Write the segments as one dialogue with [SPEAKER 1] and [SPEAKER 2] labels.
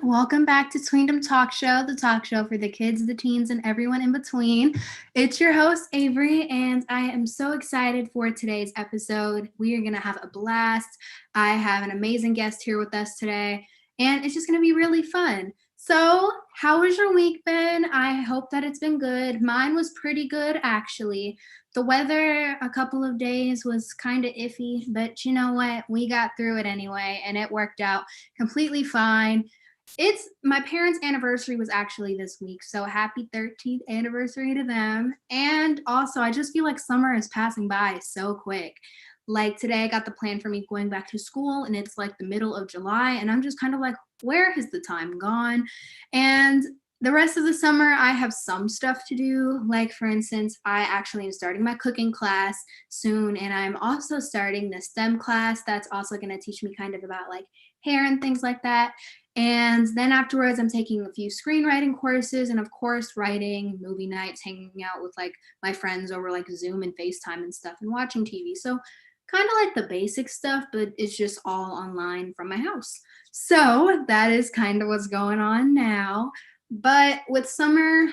[SPEAKER 1] Welcome back to Tweendom Talk Show, the talk show for the kids, the teens, and everyone in between. It's your host, Avery, and I am so excited for today's episode. We are going to have a blast. I have an amazing guest here with us today, and it's just going to be really fun. So, how has your week been? I hope that it's been good. Mine was pretty good, actually. The weather a couple of days was kind of iffy, but you know what? We got through it anyway, and it worked out completely fine. It's my parents' anniversary was actually this week, so happy 13th anniversary to them. And also, I just feel like summer is passing by so quick. Like today, I got the plan for me going back to school, and it's like the middle of July, and I'm just kind of like, where has the time gone? And the rest of the summer, I have some stuff to do. Like, for instance, I actually am starting my cooking class soon, and I'm also starting the STEM class that's also going to teach me kind of about like hair and things like that. And then afterwards, I'm taking a few screenwriting courses and, of course, writing, movie nights, hanging out with like my friends over like Zoom and FaceTime and stuff and watching TV. So, kind of like the basic stuff, but it's just all online from my house. So, that is kind of what's going on now. But with summer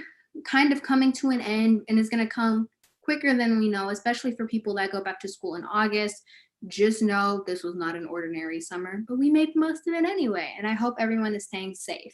[SPEAKER 1] kind of coming to an end and it's going to come quicker than we know, especially for people that go back to school in August, just know this was not an ordinary summer, but we made the most of it anyway. And I hope everyone is staying safe.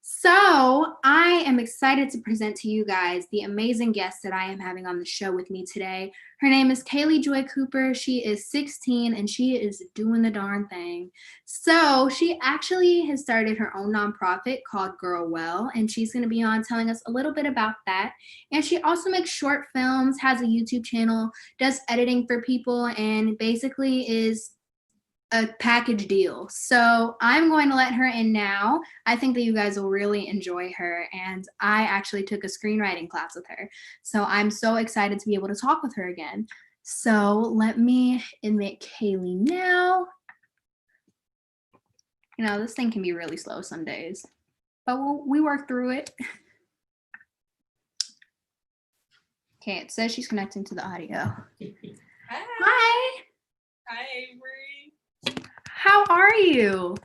[SPEAKER 1] So I am excited to present to you guys the amazing guest that I am having on the show with me today. Her name is Kayli Joy Cooper. She is 16 and she is doing the darn thing. So she actually has started her own nonprofit called Girl Well, and she's going to be on telling us a little bit about that. And she also makes short films, has a YouTube channel, does editing for people, and basically is a package deal. So I'm going to let her in now. I think that you guys will really enjoy her. And I actually took a screenwriting class with her. So I'm so excited to be able to talk with her again. So let me admit Kayli now. You know, this thing can be really slow some days, but we work through it. Okay, it says she's connecting to the audio. Hi.
[SPEAKER 2] Hi, Avery.
[SPEAKER 1] How are you?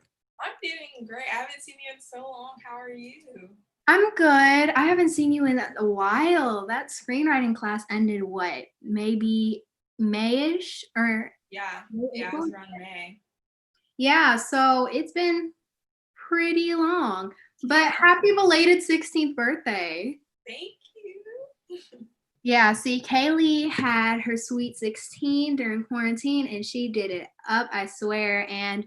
[SPEAKER 2] I'm doing great. I haven't seen you in so long. How are you?
[SPEAKER 1] I'm good. I haven't seen you in a while. That screenwriting class ended what? Maybe May-ish or
[SPEAKER 2] Yeah, it was around May.
[SPEAKER 1] Yeah, so it's been pretty long. But happy belated 16th birthday.
[SPEAKER 2] Thank you.
[SPEAKER 1] Yeah, see, Kayli had her sweet 16 during quarantine and she did it up, I swear. And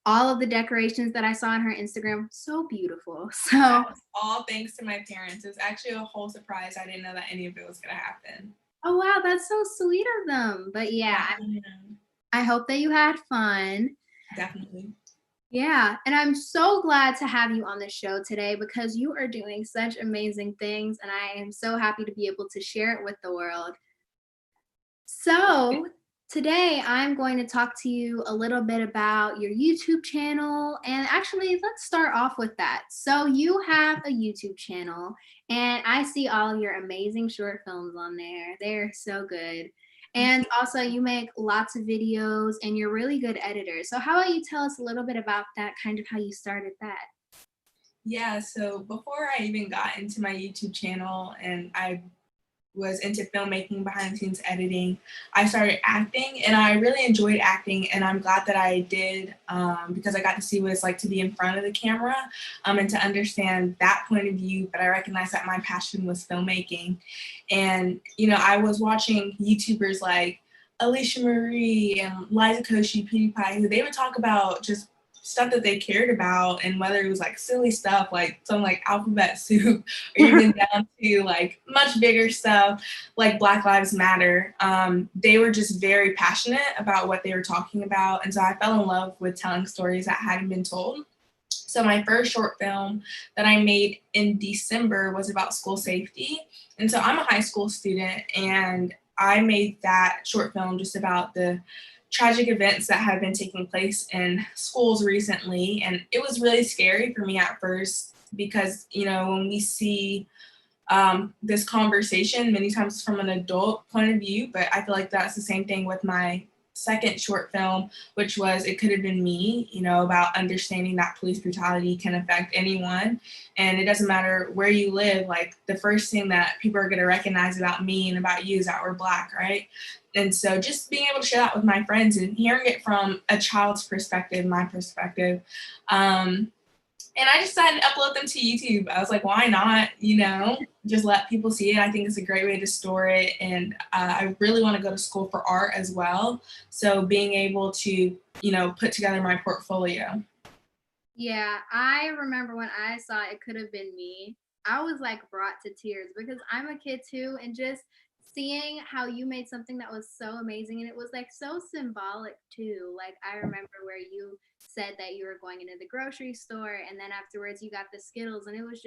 [SPEAKER 1] all of the decorations that I saw on her Instagram, so beautiful. So
[SPEAKER 2] That's all thanks to my parents. It was actually a whole surprise. I didn't know that any of it was going to happen.
[SPEAKER 1] Oh, wow, that's so sweet of them. But yeah, I hope that you had fun.
[SPEAKER 2] Definitely.
[SPEAKER 1] Yeah, and I'm so glad to have you on the show today because you are doing such amazing things, and I am so happy to be able to share it with the world. So, today I'm going to talk to you a little bit about your YouTube channel, and actually, let's start off with that. So, you have a YouTube channel, and I see all of your amazing short films on there. They're so good. And also, you make lots of videos and you're a really good editor. So, how about you tell us a little bit about that, kind of how you started that?
[SPEAKER 2] Yeah, so before I even got into my YouTube channel and I was into filmmaking, behind the scenes editing, I started acting and I really enjoyed acting, and I'm glad that I did because I got to see what it's like to be in front of the camera and to understand that point of view. But I recognized that my passion was filmmaking, and I was watching YouTubers like Alicia Marie and Liza Koshy, PewDiePie, who they would talk about just stuff that they cared about, and whether it was like silly stuff like something like alphabet soup or even down to like much bigger stuff like Black Lives Matter, they were just very passionate about what they were talking about, and so I fell in love with telling stories that hadn't been told. So my first short film that I made in December was about school safety, and so I'm a high school student, and I made that short film just about the tragic events that have been taking place in schools recently. And it was really scary for me at first because, when we see this conversation many times from an adult point of view, but I feel like that's the same thing with my second short film, which was It Could Have Been Me, you know, about understanding that police brutality can affect anyone. And it doesn't matter where you live, like the first thing that people are going to recognize about me and about you is that we're Black, right? And so just being able to share that with my friends and hearing it from a child's perspective, my perspective, and I decided to upload them to YouTube. I was like, why not? You know, just let people see it. I think it's a great way to store it. And I really want to go to school for art as well. So being able to, you know, put together my portfolio.
[SPEAKER 1] Yeah, I remember when I saw It Could Have Been Me, I was like brought to tears because I'm a kid too, and just seeing how you made something that was so amazing, and it was like so symbolic too. Like I remember where you said that you were going into the grocery store and then afterwards you got the Skittles, and it was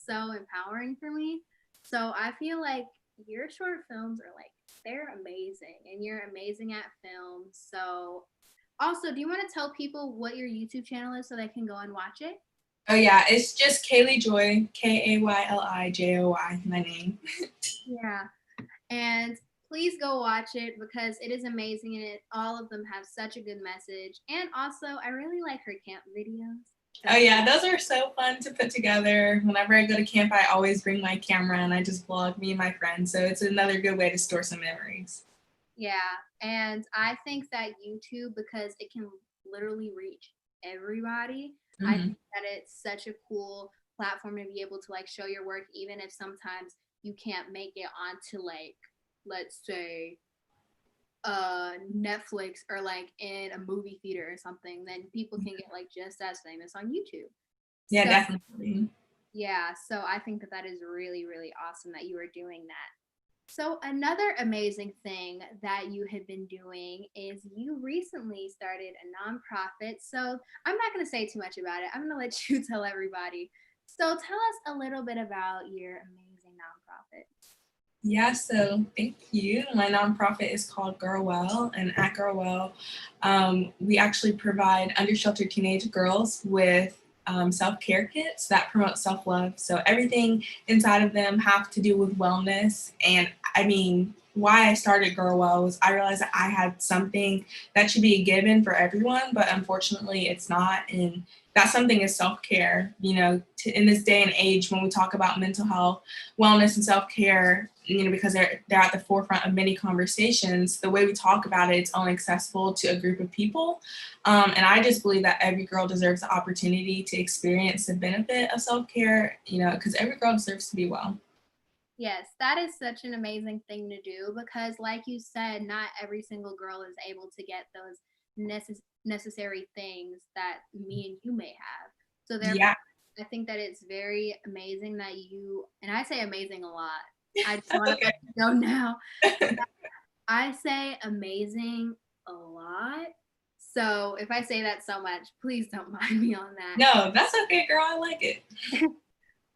[SPEAKER 1] so empowering for me. So I feel like your short films are like, they're amazing, and you're amazing at film. So also, do you want to tell people what your YouTube channel is so they can go and watch it?
[SPEAKER 2] Oh yeah, it's just Kayli Joy, Kaylijoy, my name.
[SPEAKER 1] Yeah. And please go watch it because it is amazing, and all of them have such a good message. And also, I really like her camp videos.
[SPEAKER 2] Oh yeah, those are so fun to put together. Whenever I go to camp, I always bring my camera and I just vlog me and my friends. So it's another good way to store some memories.
[SPEAKER 1] Yeah, and I think that YouTube, because it can literally reach everybody, I
[SPEAKER 2] Mm-hmm.
[SPEAKER 1] think that it's such a cool platform to be able to like show your work, even if sometimes you can't make it onto like, let's say, Netflix or like in a movie theater or something, then people can get like just as famous on YouTube.
[SPEAKER 2] Yeah,
[SPEAKER 1] So
[SPEAKER 2] definitely.
[SPEAKER 1] yeah, so I think that that is really, really awesome that you are doing that. So another amazing thing that you have been doing is you recently started a nonprofit. So I'm not going to say too much about it. I'm going to let you tell everybody. So tell us a little bit about your amazing nonprofit.
[SPEAKER 2] Yeah, so thank you. My nonprofit is called Girl Well, and at Girl Well, we actually provide undersheltered teenage girls with self-care kits that promote self-love. So everything inside of them have to do with wellness. And I mean, why I started Girl Well was I realized that I had something that should be a given for everyone, but unfortunately it's not. And that something is self-care. You know, in this day and age when we talk about mental health, wellness, and self-care, you know, because they're at the forefront of many conversations, the way we talk about it, it's only accessible to a group of people. And I just believe that every girl deserves the opportunity to experience the benefit of self-care, you know, because every girl deserves to be well.
[SPEAKER 1] Yes, that is such an amazing thing to do because, like you said, not every single girl is able to get those necessary things that me and you may have. So, therefore,
[SPEAKER 2] Yeah,
[SPEAKER 1] I think that it's very amazing that you, and I say amazing a lot. I just
[SPEAKER 2] that's
[SPEAKER 1] want to
[SPEAKER 2] okay.
[SPEAKER 1] let you know now. I say amazing a lot. So, if I say that so much, please don't mind me on that.
[SPEAKER 2] No, that's okay, girl. I like it.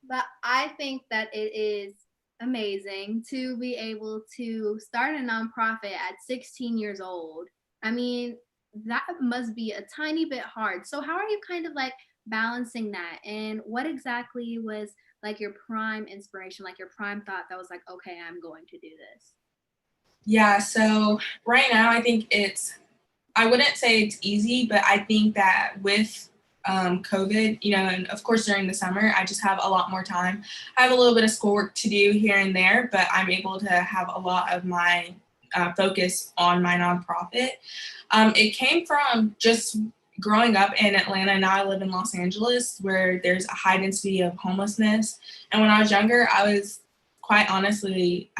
[SPEAKER 1] But I think that it is amazing to be able to start a nonprofit at 16 years old. I mean, that must be a tiny bit hard. So, how are you kind of like balancing that? And what exactly was like your prime inspiration, like your prime thought that was like, okay, I'm going to do this?
[SPEAKER 2] Yeah, so right now I think I wouldn't say it's easy, but I think that with COVID, you know, and of course during the summer, I just have a lot more time. I have a little bit of schoolwork to do here and there, but I'm able to have a lot of my focus on my nonprofit. It came from just growing up in Atlanta. Now I live in Los Angeles, where there's a high density of homelessness. And when I was younger, I was quite honestly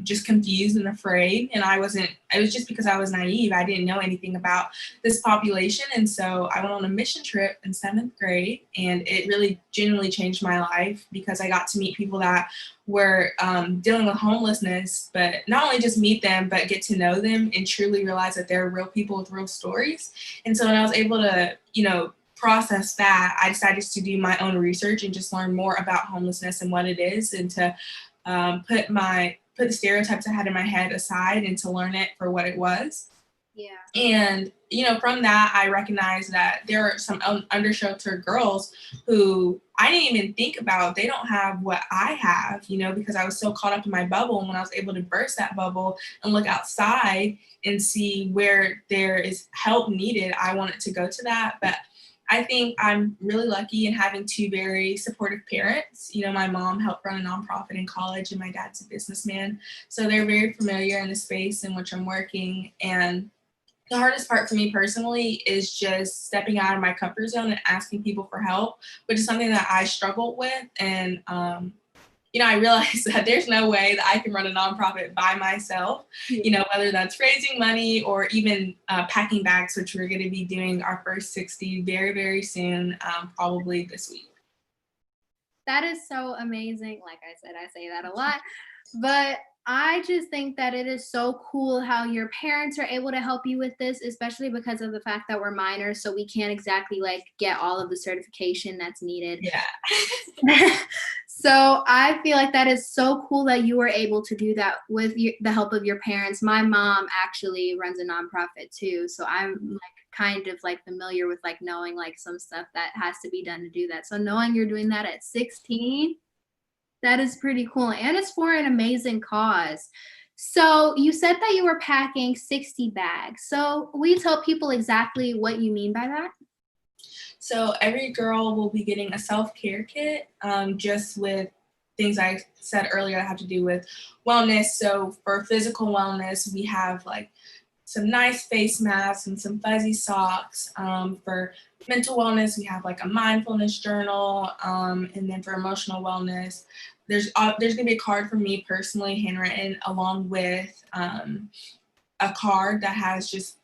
[SPEAKER 2] just confused and afraid. And it was just because I was naive. I didn't know anything about this population. And so I went on a mission trip in 7th grade, and it really genuinely changed my life because I got to meet people that were dealing with homelessness, but not only just meet them, but get to know them and truly realize that they're real people with real stories. And so when I was able to, you know, process that, I decided to do my own research and just learn more about homelessness and what it is, and to put the stereotypes I had in my head aside and to learn it for what it was.
[SPEAKER 1] Yeah.
[SPEAKER 2] And, from that, I recognize that there are some undersheltered girls who I didn't even think about. They don't have what I have, because I was so caught up in my bubble. And when I was able to burst that bubble and look outside and see where there is help needed, I wanted to go to that. But I think I'm really lucky in having two very supportive parents. My mom helped run a nonprofit in college and my dad's a businessman. So they're very familiar in the space in which I'm working. And the hardest part for me personally is just stepping out of my comfort zone and asking people for help, which is something that I struggled with. And, I realized that there's no way that I can run a nonprofit by myself, whether that's raising money or even packing bags, which we're going to be doing our first 60 very, very soon, probably this week.
[SPEAKER 1] That is so amazing. Like I said, I say that a lot, but I just think that it is so cool how your parents are able to help you with this, especially because of the fact that we're minors, so we can't exactly like get all of the certification that's needed.
[SPEAKER 2] Yeah.
[SPEAKER 1] So I feel like that is so cool that you were able to do that with the help of your parents. My mom actually runs a nonprofit too, so I'm like kind of like familiar with like knowing like some stuff that has to be done to do that. So knowing you're doing that at 16, that is pretty cool. And it's for an amazing cause. So you said that you were packing 60 bags. So will you tell people exactly what you mean by that?
[SPEAKER 2] So every girl will be getting a self-care kit, just with things I said earlier that have to do with wellness. So for physical wellness, we have like some nice face masks and some fuzzy socks. For mental wellness, we have like a mindfulness journal. And then for emotional wellness, there's gonna be a card from me personally handwritten along with a card that has just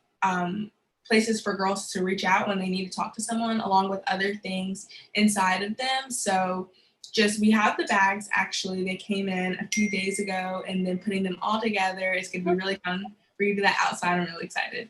[SPEAKER 2] places for girls to reach out when they need to talk to someone, along with other things inside of them. So we have the bags, actually. They came in a few days ago, and then putting them all together is going to be really fun for you to do that outside. I'm really excited.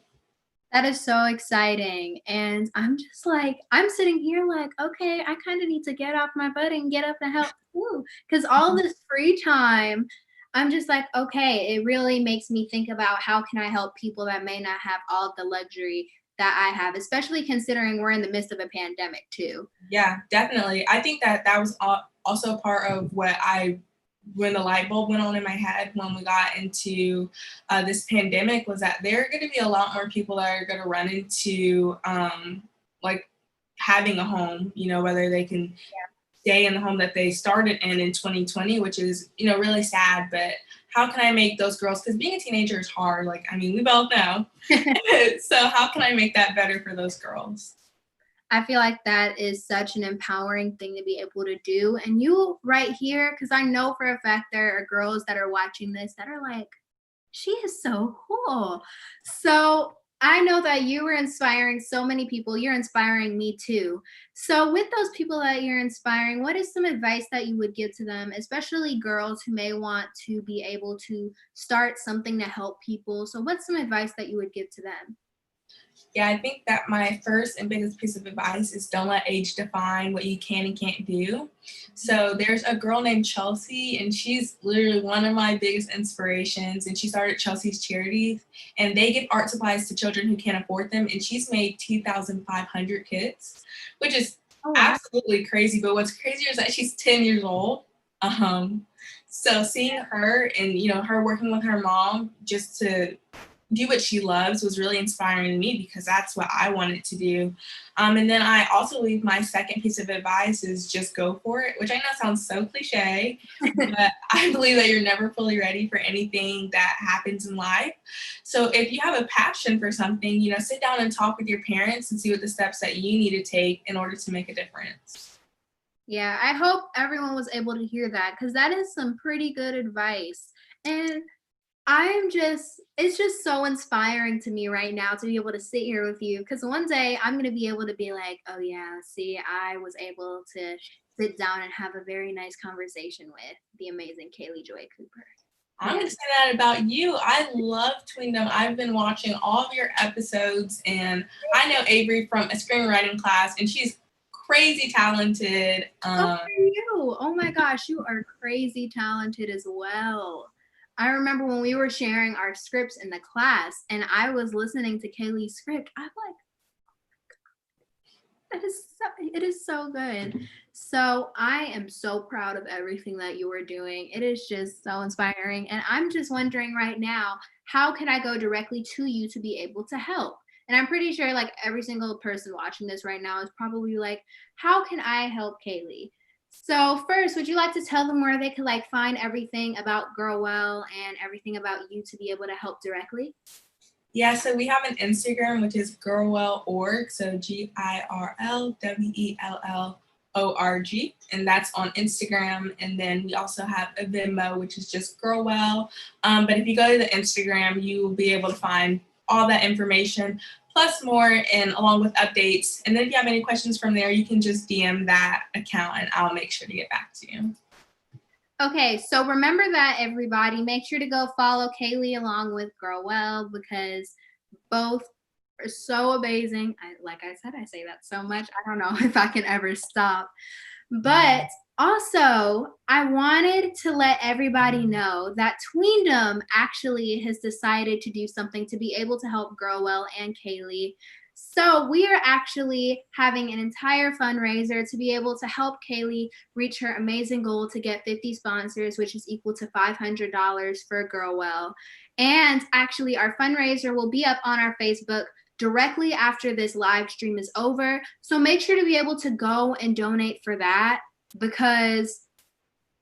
[SPEAKER 1] That is so exciting. And I'm just like, I'm sitting here like, okay, I kind of need to get off my butt and get up and help too. Because all this free time, I'm just like, okay, it really makes me think about how can I help people that may not have all of the luxury that I have, especially considering we're in the midst of a pandemic too.
[SPEAKER 2] Yeah, definitely. I think that was also part of when the light bulb went on in my head when we got into this pandemic, was that there are going to be a lot more people that are going to run into like having a home, whether they can stay in the home that they started in 2020, which is, really sad. But how can I make those girls, because being a teenager is hard. Like, I mean, we both know. So how can I make that better for those girls?
[SPEAKER 1] I feel like that is such an empowering thing to be able to do. And you right here, because I know for a fact there are girls that are watching this that are like, she is so cool. So I know that you were inspiring so many people. You're inspiring me too. So with those people that you're inspiring, what is some advice that you would give to them, especially girls who may want to be able to start something to help people? So what's some advice that you would give to them?
[SPEAKER 2] Yeah, I think that my first and biggest piece of advice is don't let age define what you can and can't do. So there's a girl named Chelsea, and she's literally one of my biggest inspirations. And she started Chelsea's Charities, and they give art supplies to children who can't afford them. And she's made 2,500 kits, which is absolutely crazy. But what's crazier is that she's 10 years old. So seeing her and, her working with her mom just to do what she loves was really inspiring to me, because that's what I wanted to do. And then I also believe my second piece of advice is just go for it, which I know sounds so cliche, but I believe that you're never fully ready for anything that happens in life. So if you have a passion for something, sit down and talk with your parents and see what the steps that you need to take in order to make a difference.
[SPEAKER 1] Yeah, I hope everyone was able to hear that, because that is some pretty good advice. And it's just so inspiring to me right now to be able to sit here with you, because one day I'm going to be able to be like, oh yeah, see, I was able to sit down and have a very nice conversation with the amazing Kaylie Joy Cooper.
[SPEAKER 2] I'm going to say that about you. I love Tweendom. I've been watching all of your episodes, and I know Avery from a screenwriting class, and she's crazy talented.
[SPEAKER 1] So are you. Oh my gosh, you are crazy talented as well. I remember when we were sharing our scripts in the class and I was listening to Kaylee's script, I'm like, it is so good. So I am so proud of everything that you are doing. It is just so inspiring. And I'm just wondering right now, how can I go directly to you to be able to help? And I'm pretty sure like every single person watching this right now is probably like, how can I help Kaylee? So first, would you like to tell them where they could like find everything about Girl Well and everything about you to be able to help directly?
[SPEAKER 2] Yeah, so we have an Instagram, which is girlwell.org, so GIRLWELLORG, and that's on Instagram. And then we also have a Venmo, which is just Girlwell. But if you go to the Instagram, you will be able to find all that information, plus more, and along with updates. And then if you have any questions from there, you can just DM that account, and I'll make sure to get back to you.
[SPEAKER 1] Okay, so remember that, everybody. Make sure to go follow Kaylee along with Girl Well, because both are so amazing. Like I said, I say that so much. I don't know if I can ever stop. But also, I wanted to let everybody know that Tweendom actually has decided to do something to be able to help Girl Well and Kaylee. So we are actually having an entire fundraiser to be able to help Kaylee reach her amazing goal to get 50 sponsors, which is equal to $500 for Girl Well. And actually, our fundraiser will be up on our Facebook directly after this live stream is over. So make sure to be able to go and donate for that, because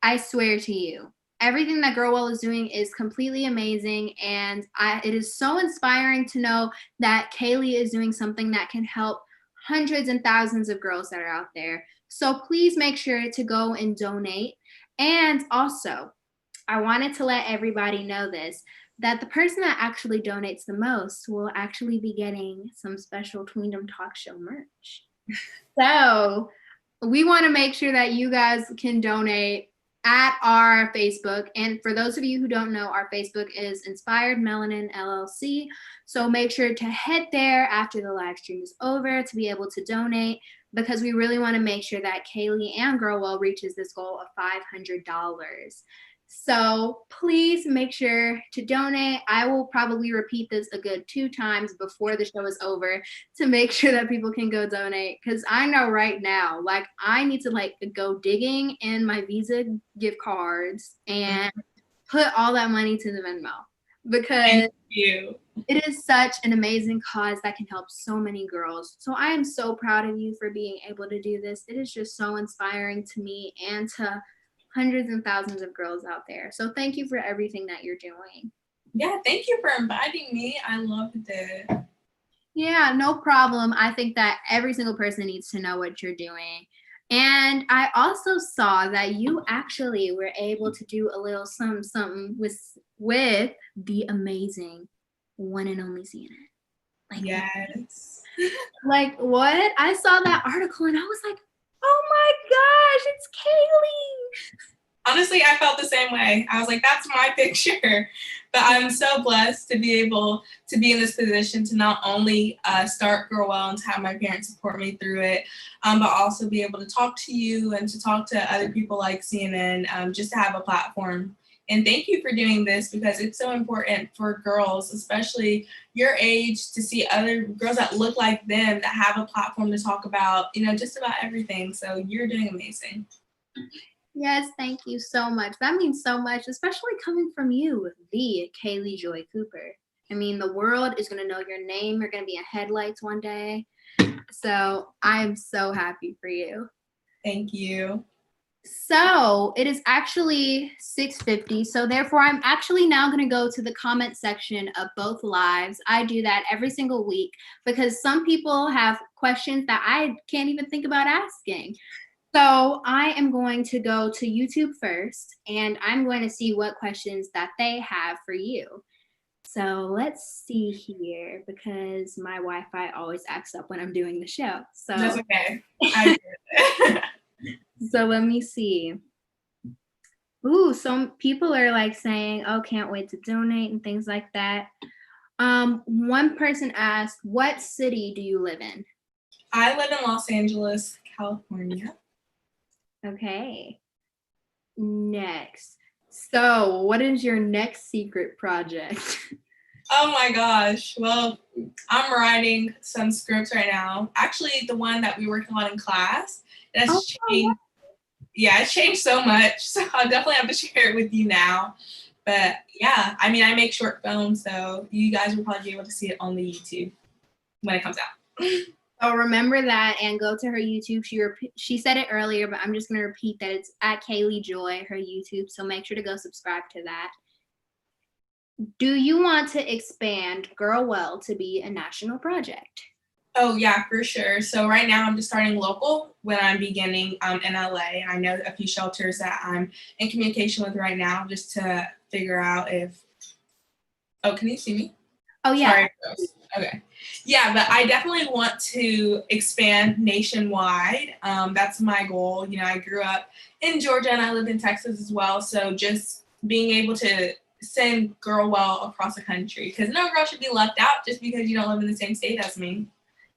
[SPEAKER 1] I swear to you, everything that Girl Well is doing is completely amazing. And it is so inspiring to know that Kaylee is doing something that can help hundreds and thousands of girls that are out there. So please make sure to go and donate. And also, I wanted to let everybody know this, that the person that actually donates the most will actually be getting some special Tweendom Talk Show merch. So we want to make sure that you guys can donate at our Facebook. And for those of you who don't know, our Facebook is Inspired Melanin LLC. So make sure to head there after the live stream is over to be able to donate, because we really want to make sure that Kaylee and Girl Well reaches this goal of $500. So please make sure to donate. I will probably repeat this a good 2 times before the show is over to make sure that people can go donate, because I know right now, like, I need to like go digging in my Visa gift cards and put all that money to the Venmo, because it is such an amazing cause that can help so many girls. So I am so proud of you for being able to do this. It is just so inspiring to me and to hundreds and thousands of girls out there. So thank you for everything that you're doing.
[SPEAKER 2] Yeah, thank you for inviting me. I loved it.
[SPEAKER 1] Yeah, no problem. I think that every single person needs to know what you're doing. And I also saw that you actually were able to do a little something with the amazing one and only CNN. Like,
[SPEAKER 2] yes.
[SPEAKER 1] Like, what? I saw that article and I was like, oh my gosh, it's Kaylee.
[SPEAKER 2] Honestly, I felt the same way. I was like, that's my picture. But I'm so blessed to be able to be in this position to not only start Girl Well and to have my parents support me through it, but also be able to talk to you and to talk to other people like CNN, just to have a platform. And thank you for doing this, because it's so important for girls, especially your age, to see other girls that look like them that have a platform to talk about, just about everything. So you're doing amazing.
[SPEAKER 1] Yes, thank you so much. That means so much, especially coming from you, the Kaylie Joy Cooper. I mean, the world is going to know your name. You're going to be in headlights one day. So I'm so happy for you.
[SPEAKER 2] Thank you.
[SPEAKER 1] So it is actually 6:50. So therefore, I'm actually now going to go to the comment section of both lives. I do that every single week because some people have questions that I can't even think about asking. So I am going to go to YouTube first, and I'm going to see what questions that they have for you. So let's see here, because my Wi-Fi always acts up when I'm doing the show. So
[SPEAKER 2] that's okay. I get it.
[SPEAKER 1] So let me see. Ooh, some people are like saying, oh, can't wait to donate and things like that. One person asked, what city do you live in?
[SPEAKER 2] I live in Los Angeles, California.
[SPEAKER 1] Okay. Next. So, what is your next secret project?
[SPEAKER 2] Oh my gosh. Well, I'm writing some scripts right now. Actually, the one that we were working on in class,
[SPEAKER 1] Oh,
[SPEAKER 2] that's changed. Yeah, it's changed so much. So I'll definitely have to share it with you now. But yeah, I mean, I make short films, so you guys will probably be able to see it on the YouTube when it comes out.
[SPEAKER 1] so remember that and go to her YouTube. She said it earlier, but I'm just going to repeat that it's at Kayli Joy, her YouTube. So make sure to go subscribe to that. Do you want to expand Girl Well to be a national project?
[SPEAKER 2] Oh yeah, for sure. So right now I'm just starting local when I'm beginning in LA. I know a few shelters that I'm in communication with right now just to figure out if. Oh, can you see me?
[SPEAKER 1] Oh, yeah.
[SPEAKER 2] Sorry. Okay. Yeah, but I definitely want to expand nationwide. That's my goal. You know, I grew up in Georgia and I lived in Texas as well. So just being able to send Girl Well across the country, because no girl should be left out just because you don't live in the same state as me.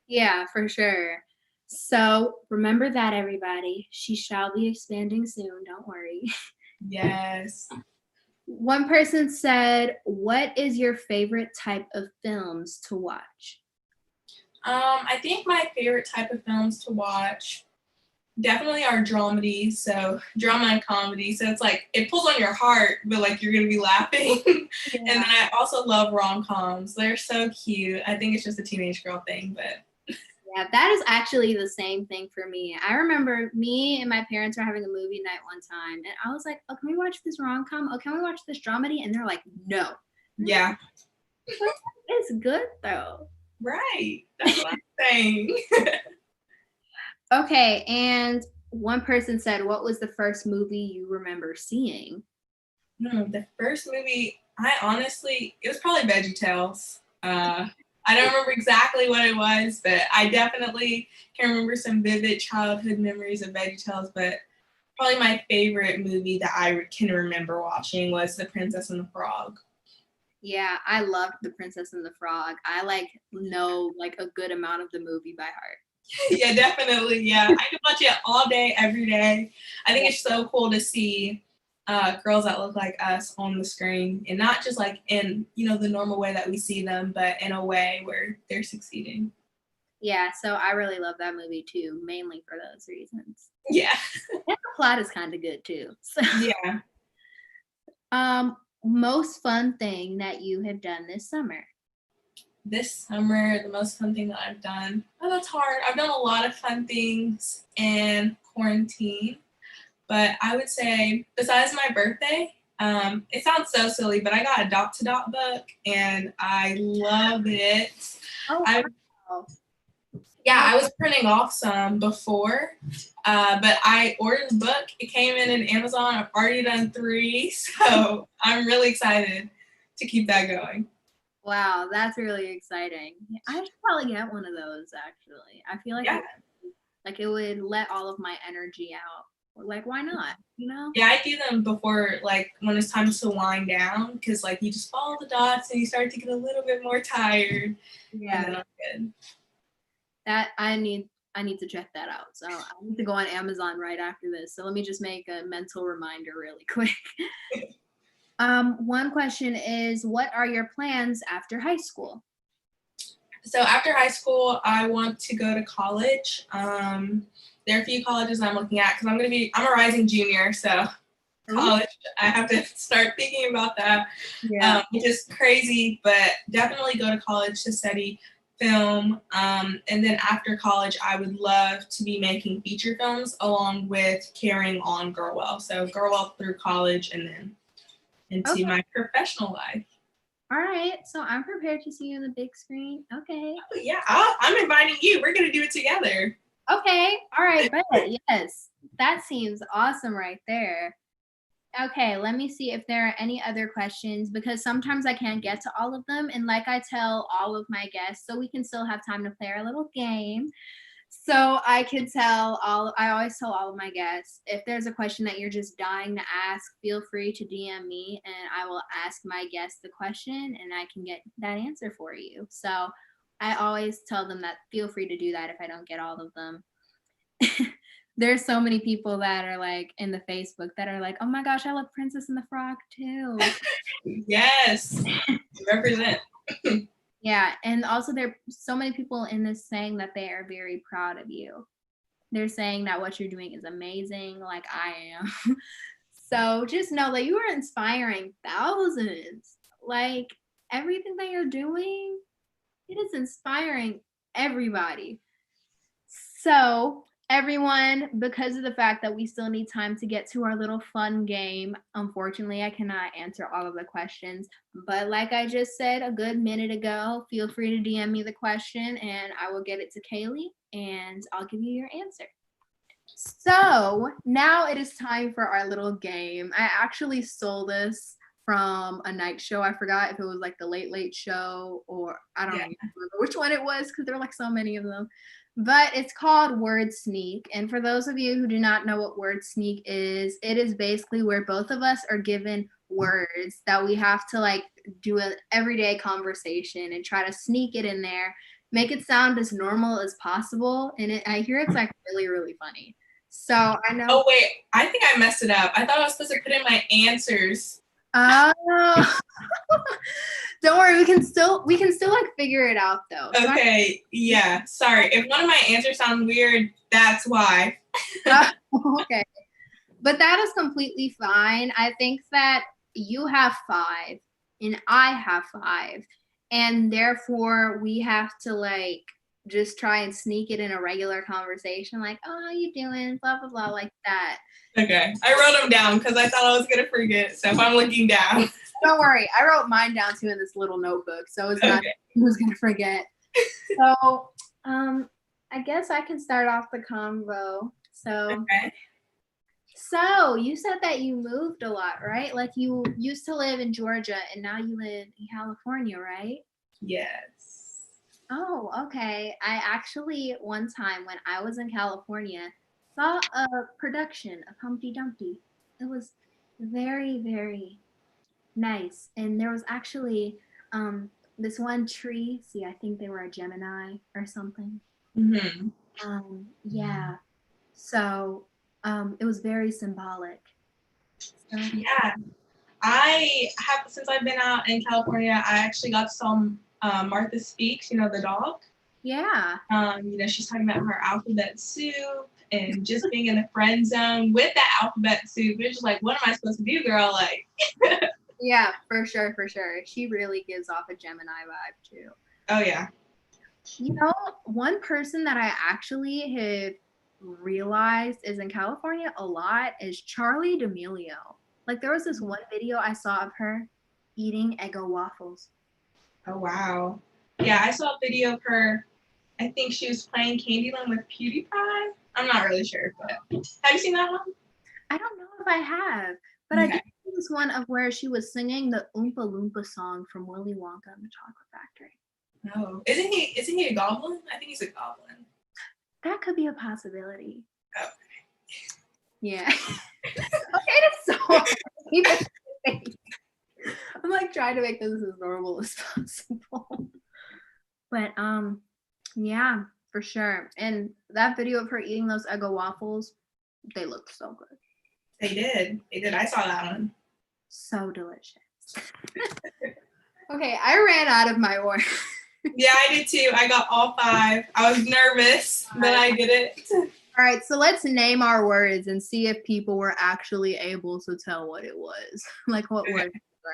[SPEAKER 1] Yeah, for sure. So remember that, everybody. She shall be expanding soon. Don't worry.
[SPEAKER 2] Yes.
[SPEAKER 1] One person said, what is your favorite type of films to watch?
[SPEAKER 2] I think my favorite type of films to watch definitely are dramedies. So drama and comedy. So it's like it pulls on your heart, but like you're gonna be laughing.
[SPEAKER 1] Yeah.
[SPEAKER 2] And then I also love rom-coms. They're so cute. I think it's just a teenage girl thing, but
[SPEAKER 1] Yeah, that is actually the same thing for me. I remember me and my parents were having a movie night one time, and I was like, oh, can we watch this rom-com? Oh, can we watch this dramedy? And they're like, no.
[SPEAKER 2] yeah.
[SPEAKER 1] It's good, though.
[SPEAKER 2] Right. That's what I'm saying.
[SPEAKER 1] Okay, and one person said, what was the first movie you remember seeing?
[SPEAKER 2] The first movie, it was probably VeggieTales. I don't remember exactly what it was, but I definitely can remember some vivid childhood memories of VeggieTales. But probably my favorite movie that I can remember watching was The Princess and the Frog.
[SPEAKER 1] Yeah, I loved The Princess and the Frog. I know a good amount of the movie by heart.
[SPEAKER 2] Yeah, definitely. Yeah, I can watch it all day, every day. I think it's so cool to see girls that look like us on the screen, and not just like in the normal way that we see them, but in a way where they're succeeding.
[SPEAKER 1] Yeah, so I really love that movie too, mainly for those reasons.
[SPEAKER 2] Yeah.
[SPEAKER 1] And the plot is kind of good too. So.
[SPEAKER 2] Yeah.
[SPEAKER 1] Most fun thing that you have done this summer?
[SPEAKER 2] This summer, the most fun thing that I've done. Oh, that's hard. I've done a lot of fun things in quarantine, but I would say besides my birthday, it sounds so silly, but I got a Dot to Dot book and I love it.
[SPEAKER 1] Oh, wow.
[SPEAKER 2] I was printing off some before, but I ordered the book. It came in Amazon. I've already done 3, so I'm really excited to keep that going.
[SPEAKER 1] Wow, that's really exciting. I should probably get one of those, actually. I feel like it would let all of my energy out. Like, why not?
[SPEAKER 2] Yeah, I do them before, like, when it's time to wind down, because, like, you just follow the dots and you start to get a little bit more tired.
[SPEAKER 1] Yeah.
[SPEAKER 2] And then I'm good.
[SPEAKER 1] That I need to check that out. So I need to go on Amazon right after this. So let me just make a mental reminder really quick. One question is, what are your plans after high school?
[SPEAKER 2] So after high school, I want to go to college. There are a few colleges I'm looking at because I'm a rising junior, so college, I have to start thinking about that, which is crazy, but definitely go to college to study film. And then after college, I would love to be making feature films along with carrying on Girl Well. So Girl Well through college and then into my professional life.
[SPEAKER 1] All right, so I'm prepared to see you on the big screen. Okay.
[SPEAKER 2] Oh, yeah, I'm inviting you. We're going to do it together.
[SPEAKER 1] Okay, all right, bet. Yes, that seems awesome right there. Okay, let me see if there are any other questions, because sometimes I can't get to all of them. And like I tell all of my guests, so we can still have time to play our little game. So I always tell all of my guests, if there's a question that you're just dying to ask, feel free to DM me and I will ask my guest the question and I can get that answer for you. So I always tell them that feel free to do that if I don't get all of them. There's so many people that are like in the Facebook that are like, oh my gosh, I love Princess and the Frog too.
[SPEAKER 2] Yes. Represent.
[SPEAKER 1] Yeah, and also there are so many people in this saying that they are very proud of you. They're saying that what you're doing is amazing, like I am. So just know that you are inspiring thousands. Like everything that you're doing, it is inspiring everybody. So everyone, because of the fact that we still need time to get to our little fun game, unfortunately, I cannot answer all of the questions. But like I just said a good minute ago, feel free to DM me the question and I will get it to Kaylee and I'll give you your answer. So now it is time for our little game. I actually stole this from a night show. I forgot if it was like the Late Late Show or I don't remember which one it was because there were like so many of them. But it's called Word Sneak. And for those of you who do not know what Word Sneak is, it is basically where both of us are given words that we have to like do an everyday conversation and try to sneak it in there, make it sound as normal as possible. And I hear it's like really, really funny. So I know.
[SPEAKER 2] Oh wait, I think I messed it up. I thought I was supposed to put in my answers.
[SPEAKER 1] Oh, don't worry. We can still like figure it out though. So
[SPEAKER 2] Okay, yeah. Sorry, if one of my answers sound weird, that's why.
[SPEAKER 1] Okay, but that is completely fine. I think that you have 5 and I have 5, and therefore we have to like just try and sneak it in a regular conversation, like, oh, how you doing? Blah blah blah, like that.
[SPEAKER 2] Okay, I wrote them down because I thought I was gonna forget. So if I'm looking down,
[SPEAKER 1] don't worry, I wrote mine down too in this little notebook, so it's not who's gonna forget. So, I guess I can start off the convo. So, so you said that you moved a lot, right? Like you used to live in Georgia and now you live in California, right?
[SPEAKER 2] Yes.
[SPEAKER 1] Oh, okay. I actually one time when I was in California saw a production of Humpty Dumpty. It was very, very nice. And there was actually this one tree. See, I think they were a Gemini or something.
[SPEAKER 2] Mm-hmm.
[SPEAKER 1] Yeah. So it was very symbolic. So,
[SPEAKER 2] yeah. I have, since I've been out in California, I actually got some Martha Speaks, you know, the dog.
[SPEAKER 1] Yeah.
[SPEAKER 2] You know, she's talking about her alphabet soup and just being in the friend zone with that alphabet soup. It's just like, what am I supposed to do, girl? Like,
[SPEAKER 1] yeah, for sure, for sure. She really gives off a Gemini vibe too.
[SPEAKER 2] Oh yeah.
[SPEAKER 1] You know, one person that I actually have realized is in California a lot is Charli D'Amelio. Like there was this one video I saw of her eating Eggo waffles.
[SPEAKER 2] Oh wow. Yeah, I saw a video of her. I think she was playing Candyland with PewDiePie. I'm not really sure, but have you seen that one?
[SPEAKER 1] I don't know if I have, but I did see this one of where she was singing the Oompa Loompa song from Willy Wonka and the Chocolate Factory.
[SPEAKER 2] No, isn't he a goblin? I think he's a goblin.
[SPEAKER 1] That could be a possibility.
[SPEAKER 2] Okay.
[SPEAKER 1] Yeah. Okay, that's so. I'm like trying to make this as normal as possible. But yeah, for sure. And that video of her eating those Eggo waffles, they looked so good.
[SPEAKER 2] They did. I saw that one.
[SPEAKER 1] So delicious. Okay, I ran out of my order.
[SPEAKER 2] Yeah, I did too. I got all 5. I was nervous, but I did it.
[SPEAKER 1] All right, so let's name our words and see if people were actually able to tell what it was, like what words were.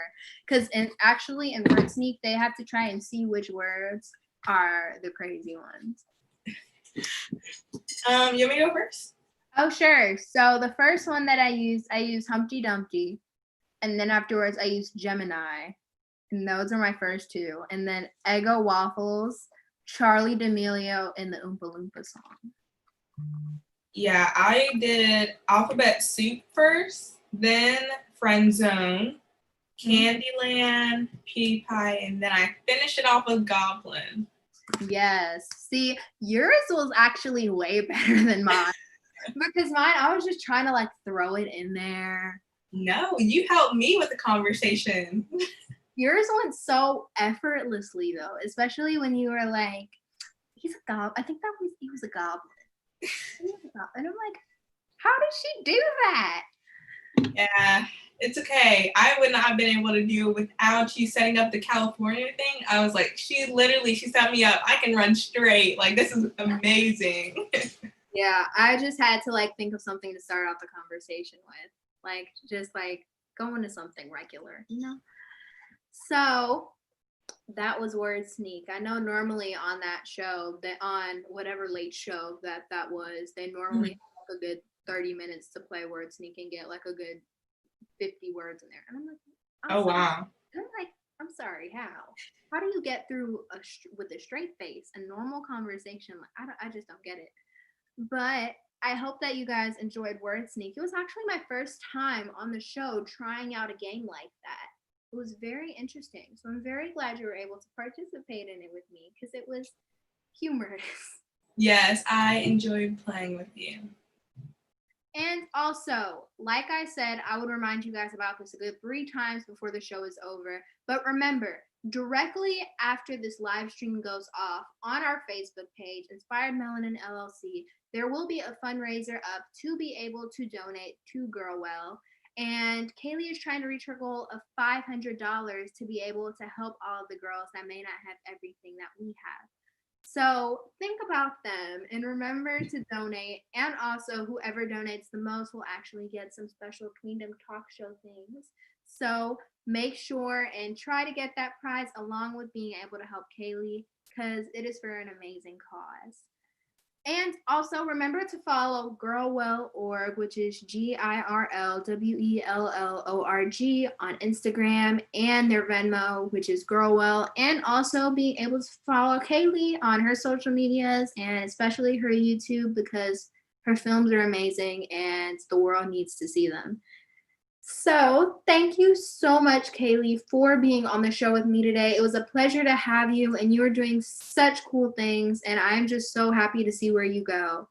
[SPEAKER 1] Because in Word Sneak, they have to try and see which words are the crazy ones.
[SPEAKER 2] You want me to go first?
[SPEAKER 1] Oh, sure. So the first one that I used Humpty Dumpty, and then afterwards I used Gemini, and those are my first 2. And then Eggo waffles, Charli D'Amelio, and the Oompa Loompa song.
[SPEAKER 2] Yeah, I did alphabet soup first, then friend zone, Candyland, PewDiePie, and then I finished it off with goblin.
[SPEAKER 1] Yes. See, yours was actually way better than mine. Because mine, I was just trying to like throw it in there.
[SPEAKER 2] No, you helped me with the conversation.
[SPEAKER 1] Yours went so effortlessly though, especially when you were like, he's a goblin. I think he was a goblin. And I'm like, How did she do that?
[SPEAKER 2] Yeah, it's okay. I would not have been able to do it without you setting up the California thing. I was like, she set me up. I can run straight. Like, this is amazing.
[SPEAKER 1] Yeah, I just had to like think of something to start out the conversation with. Like, just like go into something regular, you know? So that was Word Sneak. I know normally on that show, that on whatever late show that was, they normally have a good 30 minutes to play Word Sneak and get like a good 50 words in there. And I'm like,
[SPEAKER 2] Wow.
[SPEAKER 1] I'm sorry, how do you get through with a straight face a normal conversation? Like, I just don't get it. But I hope that you guys enjoyed Word Sneak. It was actually my first time on the show trying out a game like that. It was very interesting. So I'm very glad you were able to participate in it with me because it was humorous.
[SPEAKER 2] Yes, I enjoyed playing with you.
[SPEAKER 1] And also, like I said, I would remind you guys about this a good 3 times before the show is over. But remember, directly after this live stream goes off on our Facebook page, Inspired Melanin LLC, there will be a fundraiser up to be able to donate to GirlWell. And Kaylee is trying to reach her goal of $500 to be able to help all of the girls that may not have everything that we have. So think about them and remember to donate. And also, whoever donates the most will actually get some special Tweendom Talk Show things. So make sure and try to get that prize along with being able to help Kaylee because it is for an amazing cause. And also remember to follow GirlWell.org, which is GIRLWELLORG on Instagram, and their Venmo, which is GirlWell, and also being able to follow Kaylee on her social medias and especially her YouTube because her films are amazing and the world needs to see them. So thank you so much, Kaylee, for being on the show with me today. It was a pleasure to have you, and you are doing such cool things, and I'm just so happy to see where you go.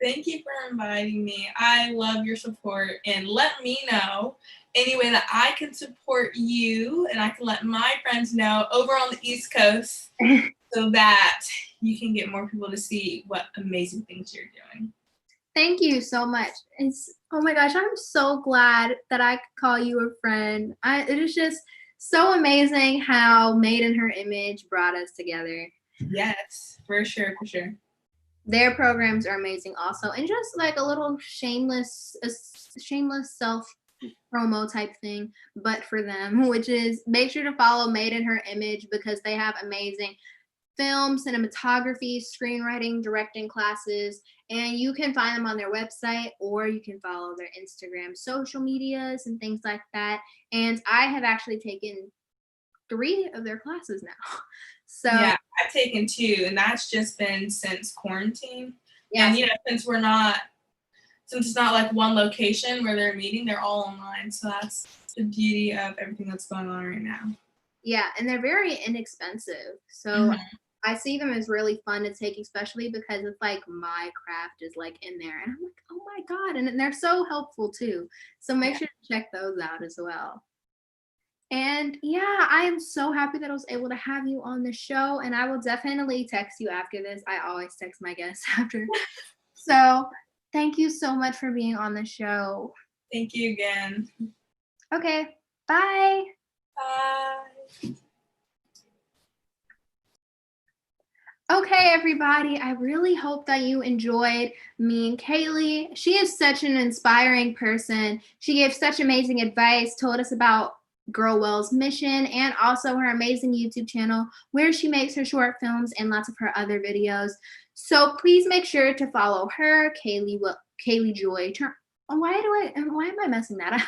[SPEAKER 2] Thank you for inviting me. I love your support, and let me know any way that I can support you, and I can let my friends know over on the East Coast so that you can get more people to see what amazing things you're doing.
[SPEAKER 1] Thank you so much. Oh my gosh, I'm so glad that I could call you a friend. It is just so amazing how Made in Her Image brought us together.
[SPEAKER 2] Yes, for sure, for sure.
[SPEAKER 1] Their programs are amazing also. And just like a little shameless self promo type thing, but for them, which is make sure to follow Made in Her Image because they have amazing film, cinematography, screenwriting, directing classes, and you can find them on their website or you can follow their Instagram social medias and things like that. And I have actually taken 3 of their classes now. So
[SPEAKER 2] yeah, I've taken 2, and that's just been since quarantine.
[SPEAKER 1] Yeah,
[SPEAKER 2] and since it's not like one location where they're meeting, they're all online. So that's the beauty of everything that's going on right now.
[SPEAKER 1] Yeah, and they're very inexpensive. So I see them as really fun to take, especially because it's like my craft is like in there. And I'm like, oh my God. And they're so helpful too. So make sure to check those out as well. And yeah, I am so happy that I was able to have you on the show. And I will definitely text you after this. I always text my guests after. So thank you so much for being on the show.
[SPEAKER 2] Thank you again.
[SPEAKER 1] Okay, bye.
[SPEAKER 2] Bye.
[SPEAKER 1] Okay, everybody, I really hope that you enjoyed me and Kaylee. She is such an inspiring person. She gave such amazing advice, told us about GirlWell's mission, and also her amazing YouTube channel where she makes her short films and lots of her other videos. So please make sure to follow her, Kaylie Joy. Why am I messing that up?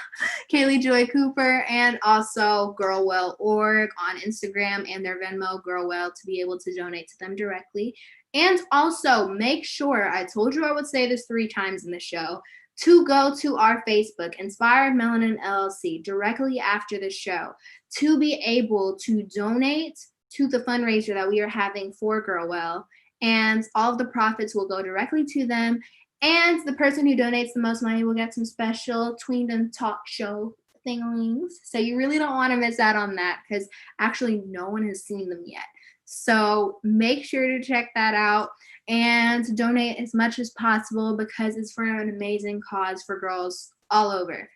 [SPEAKER 1] Kayli Joy Cooper, and also GirlWell.org on Instagram and their Venmo, GirlWell, to be able to donate to them directly. And also make sure, I told you I would say this 3 times in the show, to go to our Facebook, Inspired Melanin LLC, directly after the show to be able to donate to the fundraiser that we are having for GirlWell. And all of the profits will go directly to them. And the person who donates the most money will get some special Tweendom Talk Show thinglings. So you really don't want to miss out on that because actually no one has seen them yet. So make sure to check that out. and donate as much as possible because it's for an amazing cause for girls all over.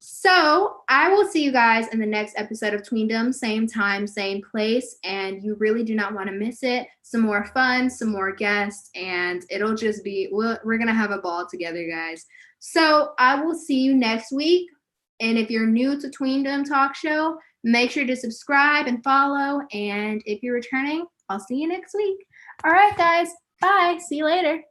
[SPEAKER 1] So I will see you guys in the next episode of Tweendom, same time, same place, and you really do not want to miss it. Some more fun, some more guests, and it'll just be, we're going to have a ball together, guys. So I will see you next week. And if you're new to Tweendom Talk Show, make sure to subscribe and follow. And if you're returning, I'll see you next week. All right, guys. Bye. See you later.